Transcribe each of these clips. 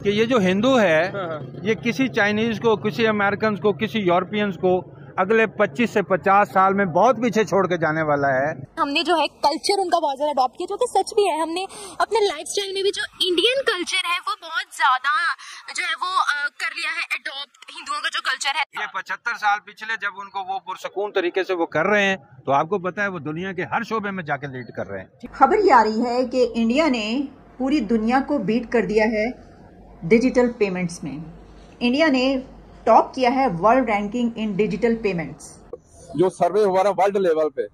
कि ये जो हिंदू है ये किसी चाइनीज को, किसी अमेरिकन को, किसी यूरोपियंस को अगले 25 से 50 साल में बहुत पीछे छोड़ के जाने वाला है। हमने जो है कल्चर उनका बहुत ज्यादा अडॉप्ट किया, जो कि सच भी है। हमने अपने लाइफस्टाइल में भी जो इंडियन कल्चर है वो बहुत ज्यादा जो है वो कर लिया है अडॉप्ट, हिंदुओं का जो कल्चर है। ये 75 साल पिछले जब उनको वो पुरसकून तरीके से वो कर रहे हैं, तो आपको पता है वो दुनिया के हर शोबे में जाके लीड कर रहे हैं। खबर ये आ रही है कि इंडिया ने पूरी दुनिया को बीट कर दिया है डिजिटल पेमेंट्स में। इंडिया ने टॉप किया है वर्ल्ड रैंकिंग इन डिजिटल पेमेंट्स। जो सर्वे हुआ है वर्ल्ड लेवल पे,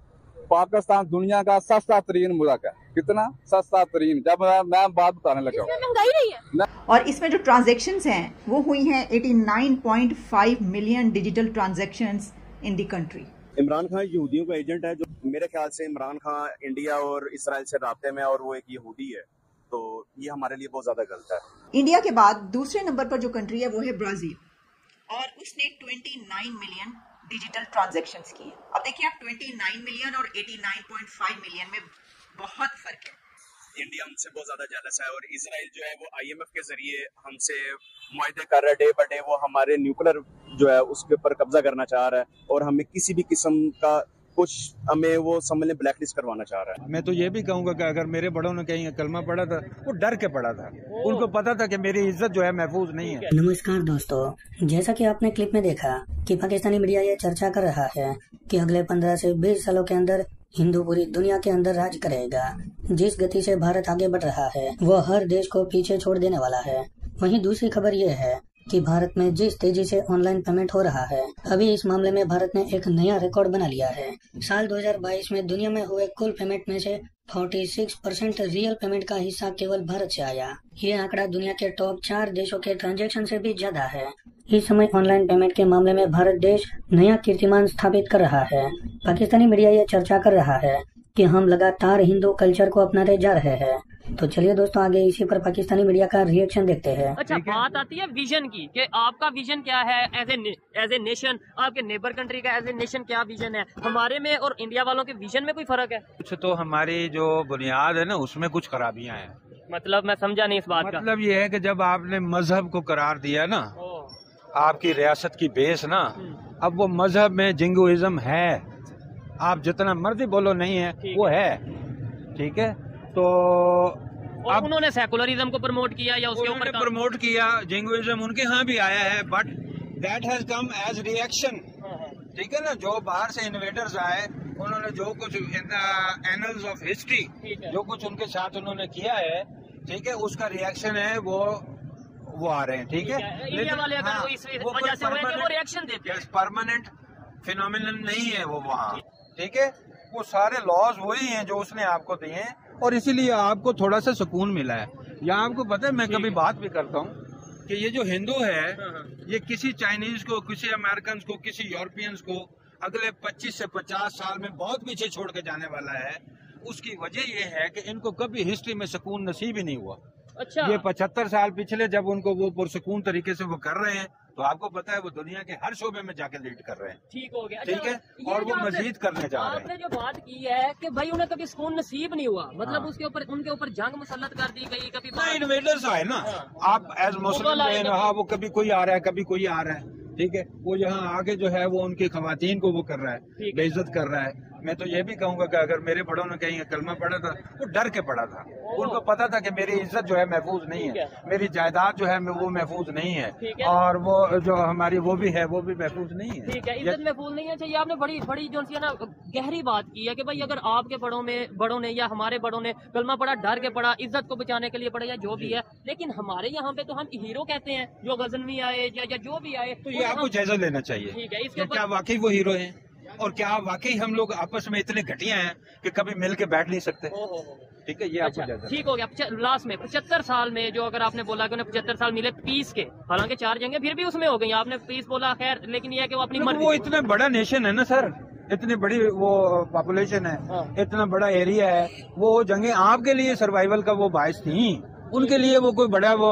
पाकिस्तान दुनिया का सस्ता तरीन मुल्क है। कितना सस्ता तरीन, जब मैं बात बताने लगा हूँ। महंगाई नहीं है। और इसमें जो ट्रांजैक्शंस हैं वो हुई हैं 89.5 million digital transactions in the country. Imran Khan यहूदियों का एजेंट है। जो मेरे ख्याल से इमरान खान इंडिया और इसराइल से राब्ते में, और वो एक यहूदी है, तो ये हमारे लिए बहुत ज्यादा गलत है। इंडिया के बाद दूसरे नंबर पर जो कंट्री है वो है ब्राजील, और उसने 29 मिलियन डिजिटल ट्रांजैक्शंस की। अब देखिए आप 29 मिलियन और 89.5 मिलियन में बहुत फर्क है। इंडिया हमसे बहुत ज्यादा जेलस है, और इसराइल जो है वो IMF के जरिए हमसे मुआहदे कर रहा है। डे बाय डे वो हमारे न्यूक्लियर जो है उसके ऊपर कब्जा करना चाह रहा है, और हमें किसी भी किस्म का कुछ हमें वो समझ लें ब्लैकलिस्ट करवाना चाह रहा है। मैं तो ये भी कहूँगा कि अगर मेरे बड़ों ने कहीं कलमा पढ़ा था, वो डर के पढ़ा था। उनको पता था कि मेरी इज्जत जो है महफूज नहीं है। नमस्कार दोस्तों, जैसा कि आपने क्लिप में देखा कि पाकिस्तानी मीडिया ये चर्चा कर रहा है कि अगले 15 से 20 सालों के अंदर हिंदू पूरी दुनिया के अंदर राज करेगा। जिस गति से भारत आगे बढ़ रहा है वो हर देश को पीछे छोड़ देने वाला है। वहीं दूसरी खबर ये है कि भारत में जिस तेजी से ऑनलाइन पेमेंट हो रहा है, अभी इस मामले में भारत ने एक नया रिकॉर्ड बना लिया है। साल 2022 में दुनिया में हुए कुल पेमेंट में से 46% रियल पेमेंट का हिस्सा केवल भारत से आया। ये आंकड़ा दुनिया के टॉप 4 देशों के ट्रांजैक्शन से भी ज्यादा है। इस समय ऑनलाइन पेमेंट के मामले में भारत देश नया कीर्तिमान स्थापित कर रहा है। पाकिस्तानी मीडिया ये चर्चा कर रहा है कि हम लगातार हिंदू कल्चर को अपनाते जा रहे हैं। तो चलिए दोस्तों, आगे इसी पर पाकिस्तानी मीडिया का रिएक्शन देखते हैं। अच्छा, बात आती है विजन की कि आपका विजन क्या है एज ए नेशन, आपके नेबर कंट्री का एज ए नेशन क्या विजन है। हमारे में और इंडिया वालों के विजन में कोई फर्क है? कुछ तो हमारी जो बुनियाद है ना उसमें कुछ खराबियां हैं। मतलब मैं समझा नहीं इस बात का। मतलब ये है कि जब आपने मजहब को करार दिया ना, आपकी रियासत की बेस ना, अब वो मजहब में जिंगुइज्म है। आप जितना मर्जी बोलो नहीं है, वो है, ठीक है। तो अब उन्होंने सेकुलरिज्म को प्रमोट किया या उसके ऊपर प्रमोट किया, जिंगुइज्म उनके यहाँ भी आया है, but that has come as reaction, ठीक है ना। जो बाहर से इन्वेडर्स आए, उन्होंने जो कुछ in the annuls of history जो कुछ उनके साथ उन्होंने किया है, ठीक है, उसका रिएक्शन है वो आ रहे हैं, ठीक है। इंडिया वाले अगर इस वजह से वो रिएक्शन देते हैं, परमानेंट फिनोमिनन नहीं है वो वहाँ, ठीक है। वो सारे लॉज वही हैं जो उसने आपको दिए हैं, और इसीलिए आपको थोड़ा सा सुकून मिला है। यहाँ आपको पता है, मैं कभी बात भी करता हूँ कि ये जो हिंदू है ये किसी चाइनीज को, किसी अमेरिकन को, किसी यूरोपियंस को अगले 25 से 50 साल में बहुत पीछे छोड़ के जाने वाला है। उसकी वजह ये है कि इनको कभी हिस्ट्री में सुकून नसीब ही नहीं हुआ। अच्छा, ये 75 साल पिछले जब उनको वो पुरसकून तरीके से वो कर रहे हैं, तो आपको पता है वो दुनिया के हर शोबे में जाके लीड कर रहे हैं। ठीक हो गया, ठीक है। और वो मजीद करने जा रहे हैं। आपने जो बात की है कि भाई उन्हें कभी सुकून नसीब नहीं हुआ, मतलब उसके ऊपर उनके ऊपर जंग मुसल्लत कर दी गई। कभी इन्वेडर्स आए ना, आप एज मुस्लिम, हाँ, वो कभी कोई आ रहा है, कभी कोई आ रहा है, ठीक है। वो यहाँ आके जो है वो उनकी खवातीन को वो कर रहा है, बेइज्जत कर रहा है। मैं तो ये भी कहूंगा कि अगर मेरे बड़ों ने कहीं कलमा पढ़ा था, वो डर के पढ़ा था। उनको पता था कि मेरी इज्जत जो है महफूज नहीं है, मेरी जायदाद जो है वो महफूज नहीं है, और वो जो हमारी वो भी है वो भी महफूज नहीं है, ठीक है, इज्जत महफूज नहीं है। चाहिए आपने बड़ी जो सी ना गहरी बात की है कि भाई अगर आपके बड़ों ने या हमारे बड़ों ने कलमा पढ़ा, डर के पढ़ा, इज्जत को बचाने के लिए पढ़ा, या जो भी है, लेकिन हमारे यहाँ पे तो हम हीरो कहते हैं जो गजनवी आए या जो भी आए, तो ये आपको जायजा लेना चाहिए। ठीक है, इसके क्या वाकई वो हीरो हैं, और क्या वाकई हम लोग आपस में इतने घटिया हैं कि कभी मिल के बैठ नहीं सकते, ठीक है। ये अच्छा, ठीक हो गया। लास्ट में 75 साल में जो अगर आपने बोला कि उन्हें 75 साल मिले पीस के, हालांकि 4 जंगें फिर भी उसमें हो गई, आपने पीस बोला, खैर, लेकिन ये है कि वो अपनी मर्जी, वो इतना बड़ा नेशन है ना सर, इतनी बड़ी वो पॉपुलेशन है, इतना बड़ा एरिया है, वो जंगें आपके लिए सर्वाइवल का वो बायस थी, उनके लिए वो कोई बड़ा वो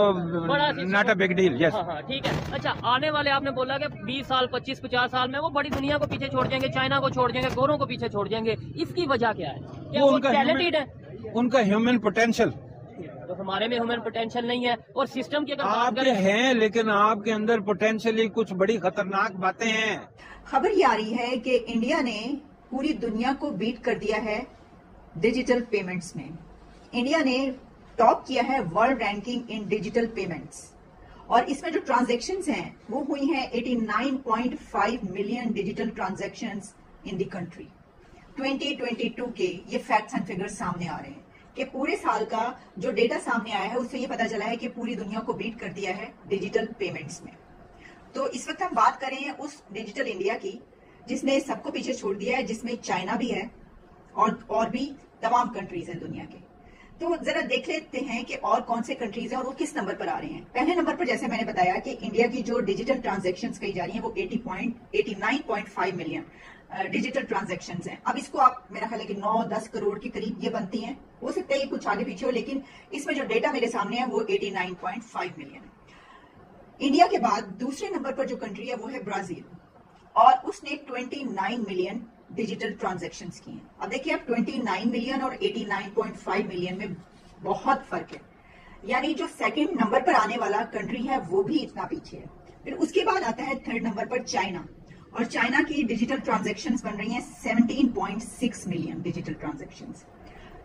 not a big deal. Yes, ठीक है। अच्छा, आने वाले आपने बोला कि 20 साल 25-50 साल में वो बड़ी दुनिया को पीछे छोड़ जाएंगे, चाइना को छोड़ जाएंगे, गोरों को पीछे छोड़ जाएंगे। इसकी वजह क्या है? वो उनका टैलेंटेड है, उनका ह्यूमन पोटेंशियल तो हमारे में ह्यूमन पोटेंशियल नहीं है। और सिस्टम की अगर बात आप करें हैं, लेकिन आपके अंदर पोटेंशियली कुछ बड़ी खतरनाक बातें हैं। खबर ये आ रही है कि इंडिया ने पूरी दुनिया को बीट कर दिया है डिजिटल पेमेंट्स में। इंडिया ने टॉप किया है वर्ल्ड रैंकिंग इन डिजिटल पेमेंट्स, और इसमें जो ट्रांजैक्शंस हैं वो हुई हैं 89.5 million digital transactions in the country. 2022 के ये फैक्ट्स एंड फिगर्स सामने आ रहे हैं कि पूरे साल का जो डेटा सामने आया है उससे ये पता चला है कि पूरी दुनिया को बीट कर दिया है डिजिटल पेमेंट्स में। तो इस वक्त हम बात करें उस डिजिटल इंडिया की जिसने सबको पीछे छोड़ दिया है, जिसमें चाइना भी है और भी तमाम कंट्रीज हैं दुनिया के। तो जरा देख लेते हैं कि और कौन से कंट्रीज हैं और वो किस नंबर पर आ रहे हैं। पहले नंबर पर जैसे मैंने बताया कि इंडिया की जो डिजिटल ट्रांजैक्शंस कही जा रही हैं वो 89.5 मिलियन डिजिटल ट्रांजैक्शंस हैं। अब इसको आप मेरा ख्याल है कि 9-10 करोड़ के करीब ये बनती हैं, हो सकता है ये कुछ आगे पीछे हो, लेकिन इसमें जो डेटा मेरे सामने है वो 89.5 मिलियन है। इंडिया के बाद दूसरे नंबर पर जो कंट्री है वो है ब्राजील, और उसने 29 मिलियन डिजिटल ट्रांजैक्शंस की हैं। अब देखिए आप 29 मिलियन और 89.5 मिलियन में बहुत फर्क है, यानी जो सेकंड नंबर पर आने वाला कंट्री है वो भी इतना पीछे है। फिर उसके बाद आता है थर्ड नंबर पर चाइना, और चाइना की डिजिटल ट्रांजैक्शंस बन रही हैं 17.6 मिलियन डिजिटल ट्रांजैक्शंस।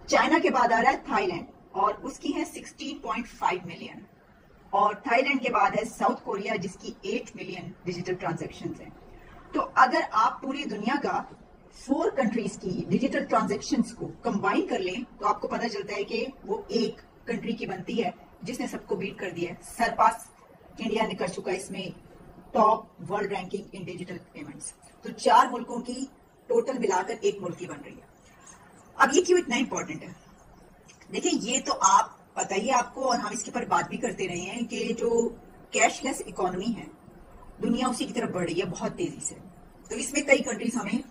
चाइना के बाद आ रहा है थाईलैंड, और उसकी है 16.5 मिलियन, और थाईलैंड के बाद है साउथ कोरिया जिसकी 8 मिलियन डिजिटल ट्रांजैक्शंस हैं। तो अगर आप पूरी दुनिया का 4 कंट्रीज की डिजिटल ट्रांजैक्शंस को कंबाइन कर लें तो आपको पता चलता है कि वो एक कंट्री की बनती है जिसने सबको बीट कर दिया है। सरपास इंडिया ने कर चुका है इसमें टॉप वर्ल्ड रैंकिंग इन डिजिटल पेमेंट्स। तो 4 मुल्कों की टोटल मिलाकर एक मुल्क की बन रही है। अब ये क्यों इतना इंपॉर्टेंट है? देखिए ये तो आप पता ही आपको, और हम इसके ऊपर बात भी करते रहे हैं कि जो कैशलेस इकोनॉमी है दुनिया उसी की तरफ बढ़ रही है बहुत तेजी से। तो इसमें कई कंट्रीज हमें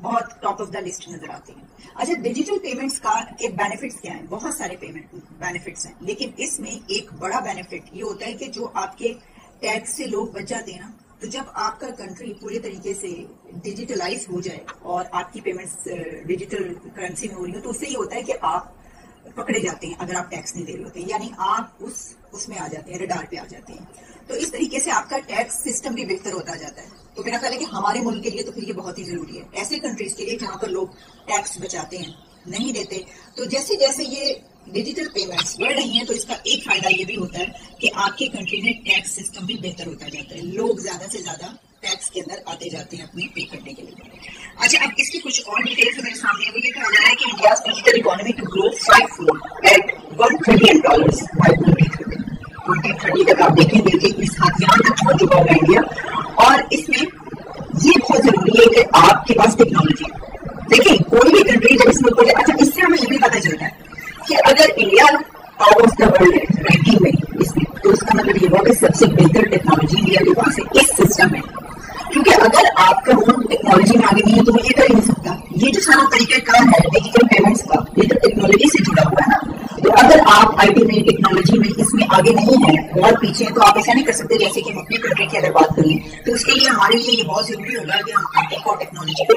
बहुत टॉप ऑफ द लिस्ट नजर आती हैं। अच्छा, डिजिटल पेमेंट्स का के बेनिफिट्स क्या हैं? बहुत सारे बेनिफिट्स हैं, लेकिन इसमें एक बड़ा बेनिफिट ये होता है कि जो आपके टैक्स से लोग बच जाते हैं ना, तो जब आपका कंट्री पूरे तरीके से डिजिटलाइज हो जाए और आपकी पेमेंट्स डिजिटल करेंसी में हो रही हो, तो उससे ये होता है कि आप पकड़े जाते हैं अगर आप टैक्स नहीं दे रहे होते, यानी आप उसमें आ जाते हैं, रडार पे आ जाते हैं। तो इस तरीके से आपका टैक्स सिस्टम भी बेहतर होता जाता है। तो मेरा ख्याल है कि हमारे मुल्क के लिए तो फिर ये बहुत ही जरूरी है, ऐसे कंट्रीज के लिए जहां पर लोग टैक्स बचाते हैं, नहीं देते। तो जैसे जैसे ये डिजिटल पेमेंट्स बढ़ रही हैं तो इसका एक फायदा ये भी होता है कि आपके कंट्री में टैक्स सिस्टम भी बेहतर होता जाता है, लोग ज्यादा से ज्यादा टैक्स के अंदर आते जाते हैं अपने पे करने के लिए। अच्छा, अब इसकी कुछ और डिटेल्स मेरे सामने है। वो ये कहा जा रहा है कि India digital economy to grow 5-fold at $1 trillion by 2030 तक। आप देखेंगे कि इस यहाँ तक पहुंच चुका होगा इंडिया, और इसमें ये बहुत जरूरी है कि आपके पास टेक्नोलॉजी। देखिए कोई भी कंट्री जब इसमें बोले, अच्छा इससे हमें ये भी पता चलता है कि अगर India top of the world है रैंकिंग में इसमें, तो उसका मतलब ये होगा कि सबसे बेहतर टेक्नोलॉजी इंडिया के पास है इस सिस्टम में। क्योंकि अगर आपका मुल्क टेक्नोलॉजी में आगे नहीं है तो वो ये कर ही नहीं सकता। ये जो सारा तरीकेकार है डिजिटल पेमेंट्स का, ये तो टेक्नोलॉजी से जुड़ा हुआ है ना। तो अगर आप आईटी में, टेक्नोलॉजी में इसमें आगे नहीं है, बहुत पीछे है, तो आप ऐसा नहीं कर सकते जैसे कि हम अपनी कंट्री की अगर बात करें। तो उसके लिए हमारे लिए ये बहुत जरूरी होगा कि हम आईटी को, टेक्नोलॉजी को